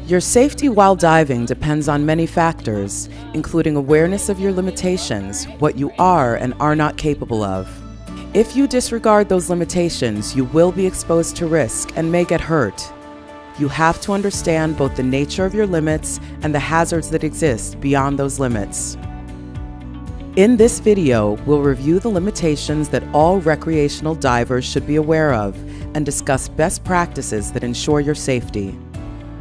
Your safety while diving depends on many factors, including awareness of your limitations, what you are and are not capable of. If you disregard those limitations, you will be exposed to risk and may get hurt. You have to understand both the nature of your limits and the hazards that exist beyond those limits. In this video, we'll review the limitations that all recreational divers should be aware of and discuss best practices that ensure your safety.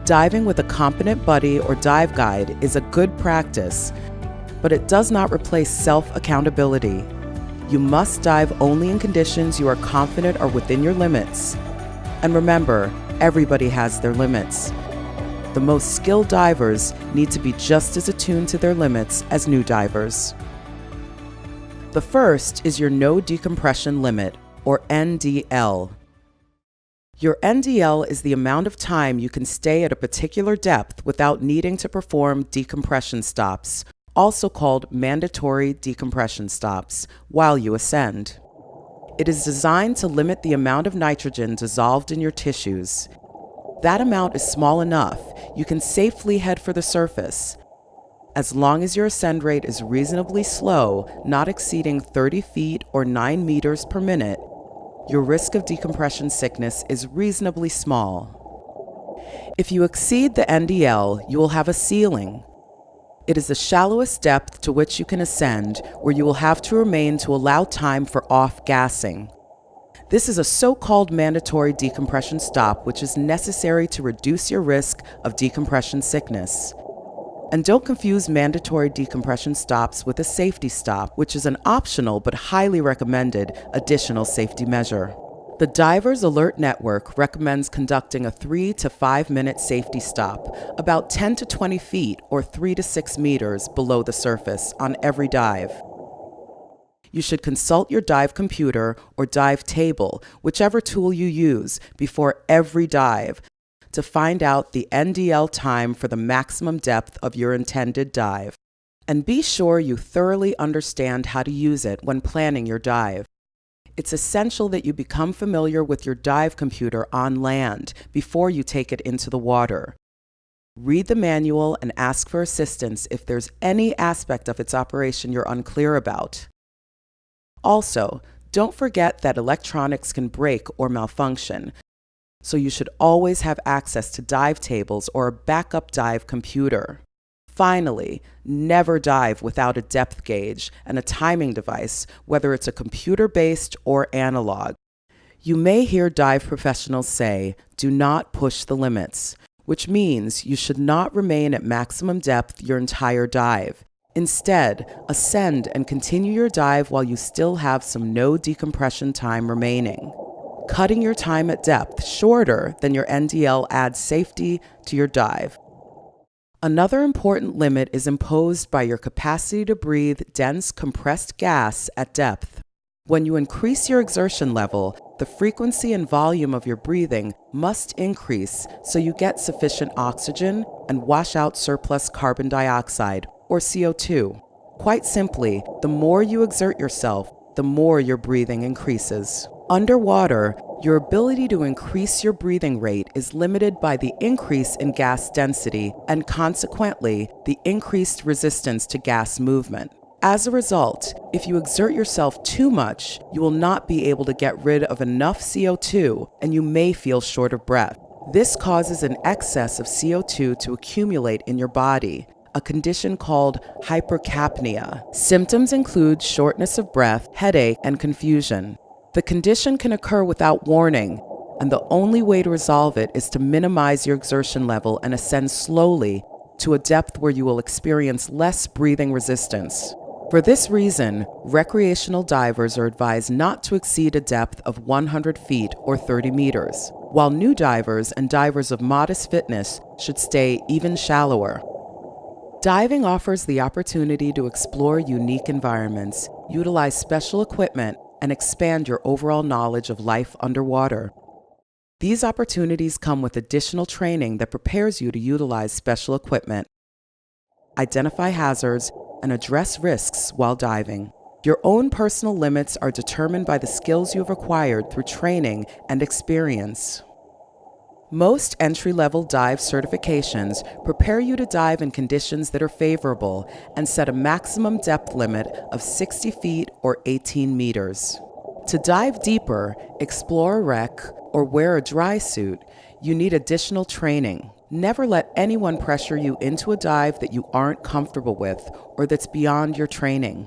Diving with a competent buddy or dive guide is a good practice, but it does not replace self-accountability. You must dive only in conditions you are confident are within your limits. And remember, everybody has their limits. The most skilled divers need to be just as attuned to their limits as new divers. The first is your no decompression limit, or NDL. Your NDL is the amount of time you can stay at a particular depth without needing to perform decompression stops, also called mandatory decompression stops, while you ascend. It is designed to limit the amount of nitrogen dissolved in your tissues. That amount is small enough, you can safely head for the surface. As long as your ascend rate is reasonably slow, not exceeding 30 feet or 9 meters per minute, your risk of decompression sickness is reasonably small. If you exceed the NDL, you will have a ceiling. It is the shallowest depth to which you can ascend, where you will have to remain to allow time for off-gassing. This is a so-called mandatory decompression stop, which is necessary to reduce your risk of decompression sickness. And don't confuse mandatory decompression stops with a safety stop, which is an optional but highly recommended additional safety measure. The Divers Alert Network recommends conducting a 3 to 5 minute safety stop, about 10 to 20 feet or 3 to 6 meters below the surface on every dive. You should consult your dive computer or dive table, whichever tool you use, before every dive, to find out the NDL time for the maximum depth of your intended dive. And be sure you thoroughly understand how to use it when planning your dive. It's essential that you become familiar with your dive computer on land before you take it into the water. Read the manual and ask for assistance if there's any aspect of its operation you're unclear about. Also, don't forget that electronics can break or malfunction, so you should always have access to dive tables or a backup dive computer. Finally, never dive without a depth gauge and a timing device, whether it's a computer-based or analog. You may hear dive professionals say, "Do not push the limits," which means you should not remain at maximum depth your entire dive. Instead, ascend and continue your dive while you still have some no decompression time remaining. Cutting your time at depth shorter than your NDL adds safety to your dive. Another important limit is imposed by your capacity to breathe dense compressed gas at depth. When you increase your exertion level, the frequency and volume of your breathing must increase so you get sufficient oxygen and wash out surplus carbon dioxide, or CO2. Quite simply, the more you exert yourself, the more your breathing increases. Underwater, your ability to increase your breathing rate is limited by the increase in gas density and consequently the increased resistance to gas movement. As a result, if you exert yourself too much, you will not be able to get rid of enough CO2 and you may feel short of breath. This causes an excess of CO2 to accumulate in your body, a condition called hypercapnia. Symptoms include shortness of breath, headache, and confusion. The condition can occur without warning, and the only way to resolve it is to minimize your exertion level and ascend slowly to a depth where you will experience less breathing resistance. For this reason, recreational divers are advised not to exceed a depth of 100 feet or 30 meters, while new divers and divers of modest fitness should stay even shallower. Diving offers the opportunity to explore unique environments, utilize special equipment, and expand your overall knowledge of life underwater. These opportunities come with additional training that prepares you to utilize special equipment, identify hazards, and address risks while diving. Your own personal limits are determined by the skills you have acquired through training and experience. Most entry-level dive certifications prepare you to dive in conditions that are favorable and set a maximum depth limit of 60 feet or 18 meters. To dive deeper, explore a wreck, or wear a dry suit, you need additional training. Never let anyone pressure you into a dive that you aren't comfortable with or that's beyond your training.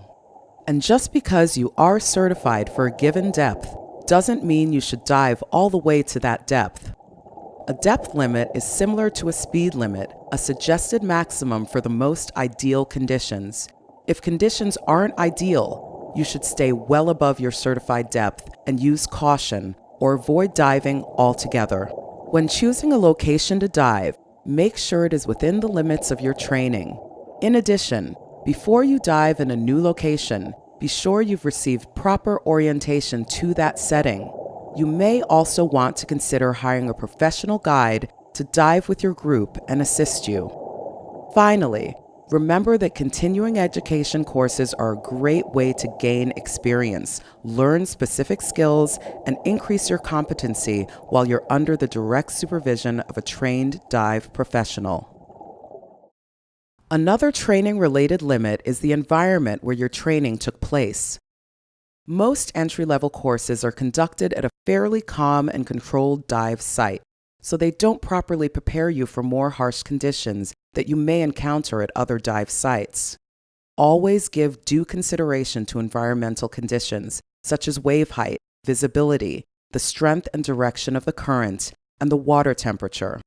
And just because you are certified for a given depth doesn't mean you should dive all the way to that depth. A depth limit is similar to a speed limit, a suggested maximum for the most ideal conditions. If conditions aren't ideal, you should stay well above your certified depth and use caution or avoid diving altogether. When choosing a location to dive, make sure it is within the limits of your training. In addition, before you dive in a new location, be sure you've received proper orientation to that setting. You may also want to consider hiring a professional guide to dive with your group and assist you. Finally, remember that continuing education courses are a great way to gain experience, learn specific skills, and increase your competency while you're under the direct supervision of a trained dive professional. Another training-related limit is the environment where your training took place. Most entry-level courses are conducted at a fairly calm and controlled dive site, so they don't properly prepare you for more harsh conditions that you may encounter at other dive sites. Always give due consideration to environmental conditions, such as wave height, visibility, the strength and direction of the current, and the water temperature.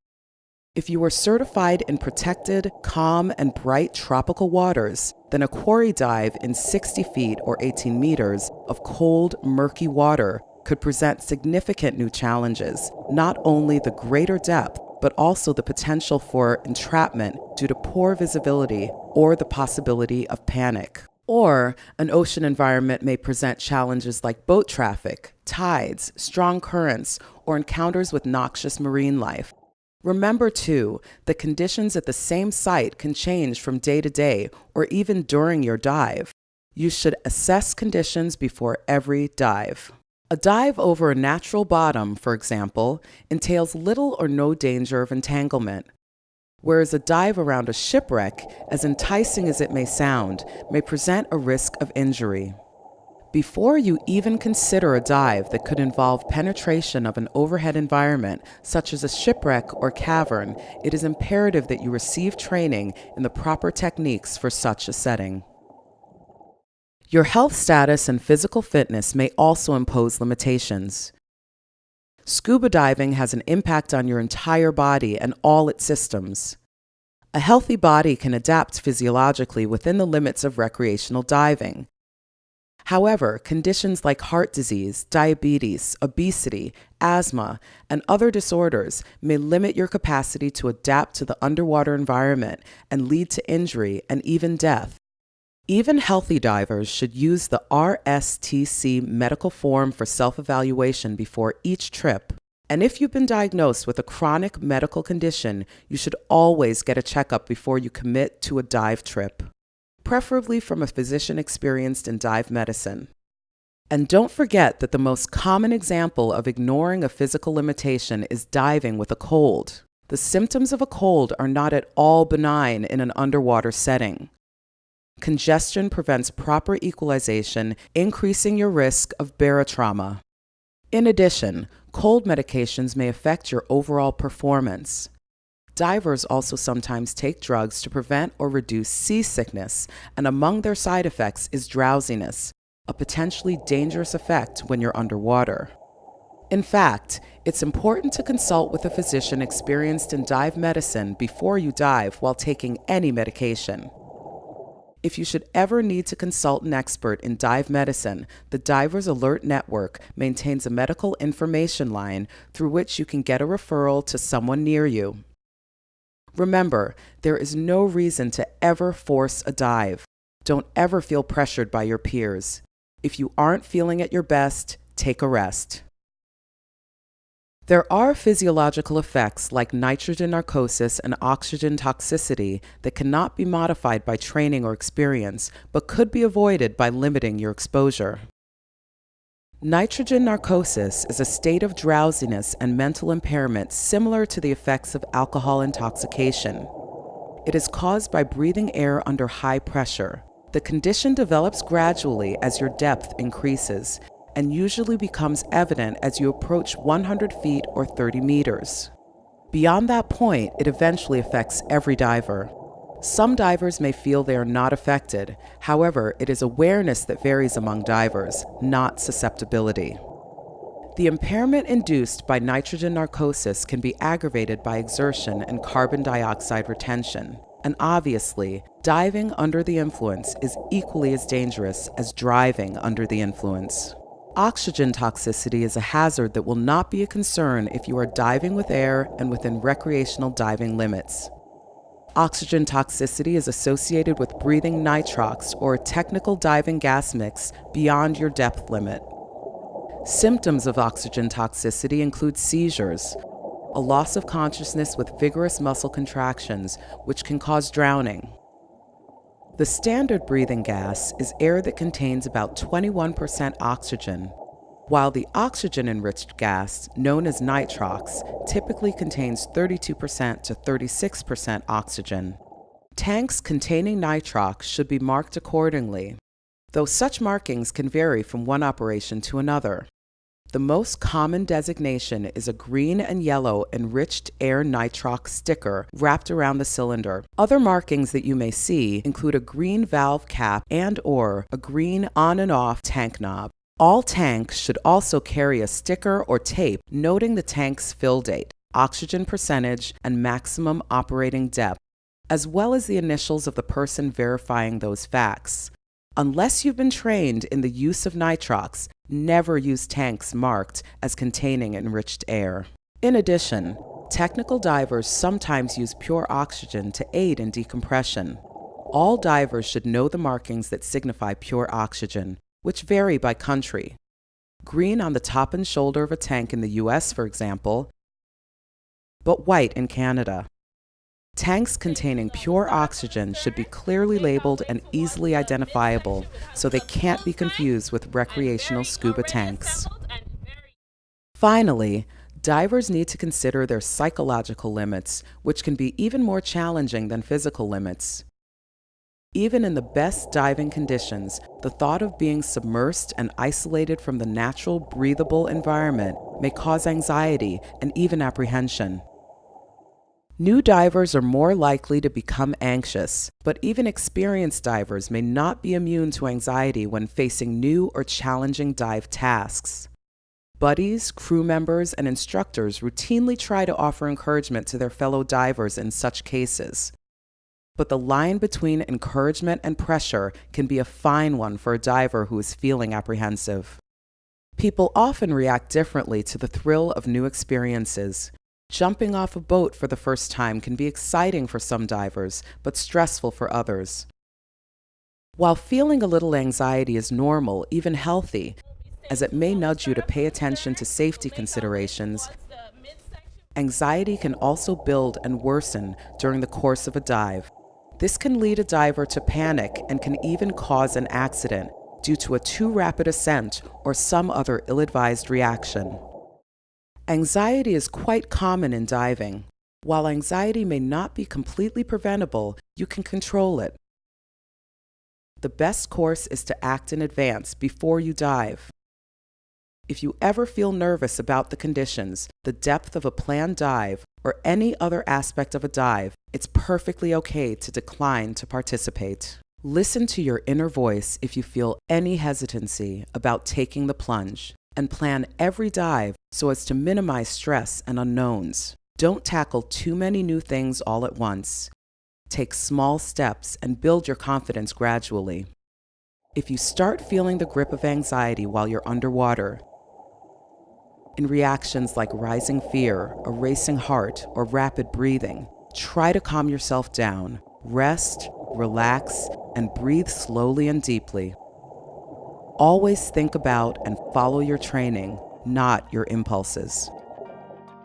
If you are certified in protected, calm, and bright tropical waters, then a quarry dive in 60 feet or 18 meters of cold, murky water could present significant new challenges, not only the greater depth, but also the potential for entrapment due to poor visibility or the possibility of panic. Or an ocean environment may present challenges like boat traffic, tides, strong currents, or encounters with noxious marine life. Remember, too, that conditions at the same site can change from day to day or even during your dive. You should assess conditions before every dive. A dive over a natural bottom, for example, entails little or no danger of entanglement, whereas a dive around a shipwreck, as enticing as it may sound, may present a risk of injury. Before you even consider a dive that could involve penetration of an overhead environment, such as a shipwreck or cavern, it is imperative that you receive training in the proper techniques for such a setting. Your health status and physical fitness may also impose limitations. Scuba diving has an impact on your entire body and all its systems. A healthy body can adapt physiologically within the limits of recreational diving. However, conditions like heart disease, diabetes, obesity, asthma, and other disorders may limit your capacity to adapt to the underwater environment and lead to injury and even death. Even healthy divers should use the RSTC medical form for self-evaluation before each trip. And if you've been diagnosed with a chronic medical condition, you should always get a checkup before you commit to a dive trip, preferably from a physician experienced in dive medicine. And don't forget that the most common example of ignoring a physical limitation is diving with a cold. The symptoms of a cold are not at all benign in an underwater setting. Congestion prevents proper equalization, increasing your risk of barotrauma. In addition, cold medications may affect your overall performance. Divers also sometimes take drugs to prevent or reduce seasickness, and among their side effects is drowsiness, a potentially dangerous effect when you're underwater. In fact, it's important to consult with a physician experienced in dive medicine before you dive while taking any medication. If you should ever need to consult an expert in dive medicine, the Divers Alert Network maintains a medical information line through which you can get a referral to someone near you. Remember, there is no reason to ever force a dive. Don't ever feel pressured by your peers. If you aren't feeling at your best, take a rest. There are physiological effects like nitrogen narcosis and oxygen toxicity that cannot be modified by training or experience, but could be avoided by limiting your exposure. Nitrogen narcosis is a state of drowsiness and mental impairment similar to the effects of alcohol intoxication. It is caused by breathing air under high pressure. The condition develops gradually as your depth increases and usually becomes evident as you approach 100 feet or 30 meters. Beyond that point, it eventually affects every diver. Some divers may feel they are not affected. However, it is awareness that varies among divers, not susceptibility. The impairment induced by nitrogen narcosis can be aggravated by exertion and carbon dioxide retention. And obviously, diving under the influence is equally as dangerous as driving under the influence. Oxygen toxicity is a hazard that will not be a concern if you are diving with air and within recreational diving limits. Oxygen toxicity is associated with breathing nitrox or a technical diving gas mix beyond your depth limit. Symptoms of oxygen toxicity include seizures, a loss of consciousness with vigorous muscle contractions, which can cause drowning. The standard breathing gas is air that contains about 21% oxygen, while the oxygen-enriched gas, known as nitrox, typically contains 32% to 36% oxygen. Tanks containing nitrox should be marked accordingly, though such markings can vary from one operation to another. The most common designation is a green and yellow enriched air nitrox sticker wrapped around the cylinder. Other markings that you may see include a green valve cap and/or a green on and off tank knob. All tanks should also carry a sticker or tape noting the tank's fill date, oxygen percentage, and maximum operating depth, as well as the initials of the person verifying those facts. Unless you've been trained in the use of nitrox, never use tanks marked as containing enriched air. In addition, technical divers sometimes use pure oxygen to aid in decompression. All divers should know the markings that signify pure oxygen, which vary by country. Green on the top and shoulder of a tank in the US, for example, but white in Canada. Tanks containing pure oxygen should be clearly labeled and easily identifiable so they can't be confused with recreational scuba tanks. Finally, divers need to consider their psychological limits, which can be even more challenging than physical limits. Even in the best diving conditions, the thought of being submersed and isolated from the natural, breathable environment may cause anxiety and even apprehension. New divers are more likely to become anxious, but even experienced divers may not be immune to anxiety when facing new or challenging dive tasks. Buddies, crew members, and instructors routinely try to offer encouragement to their fellow divers in such cases. But the line between encouragement and pressure can be a fine one for a diver who is feeling apprehensive. People often react differently to the thrill of new experiences. Jumping off a boat for the first time can be exciting for some divers, but stressful for others. While feeling a little anxiety is normal, even healthy, as it may nudge you to pay attention to safety considerations, anxiety can also build and worsen during the course of a dive. This can lead a diver to panic and can even cause an accident due to a too rapid ascent or some other ill-advised reaction. Anxiety is quite common in diving. While anxiety may not be completely preventable, you can control it. The best course is to act in advance before you dive. If you ever feel nervous about the conditions, the depth of a planned dive, or any other aspect of a dive, it's perfectly okay to decline to participate. Listen to your inner voice if you feel any hesitancy about taking the plunge, and plan every dive so as to minimize stress and unknowns. Don't tackle too many new things all at once. Take small steps and build your confidence gradually. If you start feeling the grip of anxiety while you're underwater, in reactions like rising fear, a racing heart, or rapid breathing, try to calm yourself down. Rest, relax, and breathe slowly and deeply. Always think about and follow your training, not your impulses.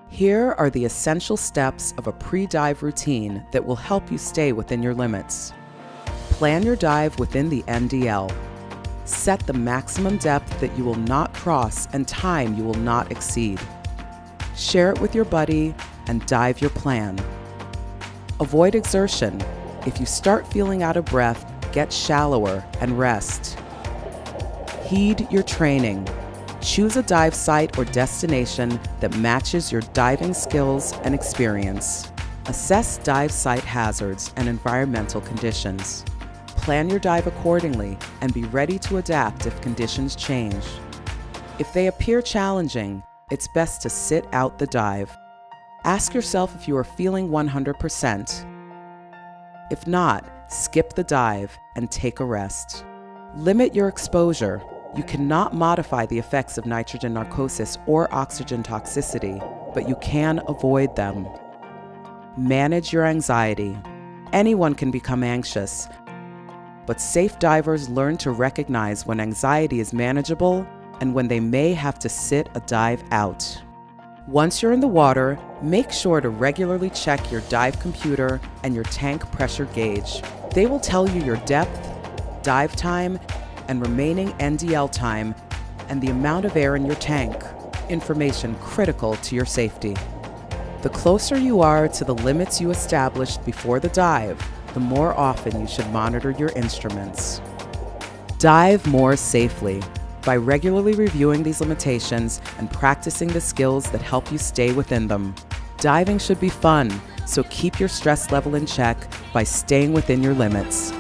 Here are the essential steps of a pre-dive routine that will help you stay within your limits. Plan your dive within the NDL. Set the maximum depth that you will not cross and time you will not exceed. Share it with your buddy and dive your plan. Avoid exertion. If you start feeling out of breath, get shallower and rest. Heed your training. Choose a dive site or destination that matches your diving skills and experience. Assess dive site hazards and environmental conditions. Plan your dive accordingly and be ready to adapt if conditions change. If they appear challenging, it's best to sit out the dive. Ask yourself if you are feeling 100%. If not, skip the dive and take a rest. Limit your exposure. You cannot modify the effects of nitrogen narcosis or oxygen toxicity, but you can avoid them. Manage your anxiety. Anyone can become anxious, but safe divers learn to recognize when anxiety is manageable and when they may have to sit a dive out. Once you're in the water, make sure to regularly check your dive computer and your tank pressure gauge. They will tell you your depth, dive time, and remaining NDL time, and the amount of air in your tank, information critical to your safety. The closer you are to the limits you established before the dive, the more often you should monitor your instruments. Dive more safely by regularly reviewing these limitations and practicing the skills that help you stay within them. Diving should be fun, so keep your stress level in check by staying within your limits.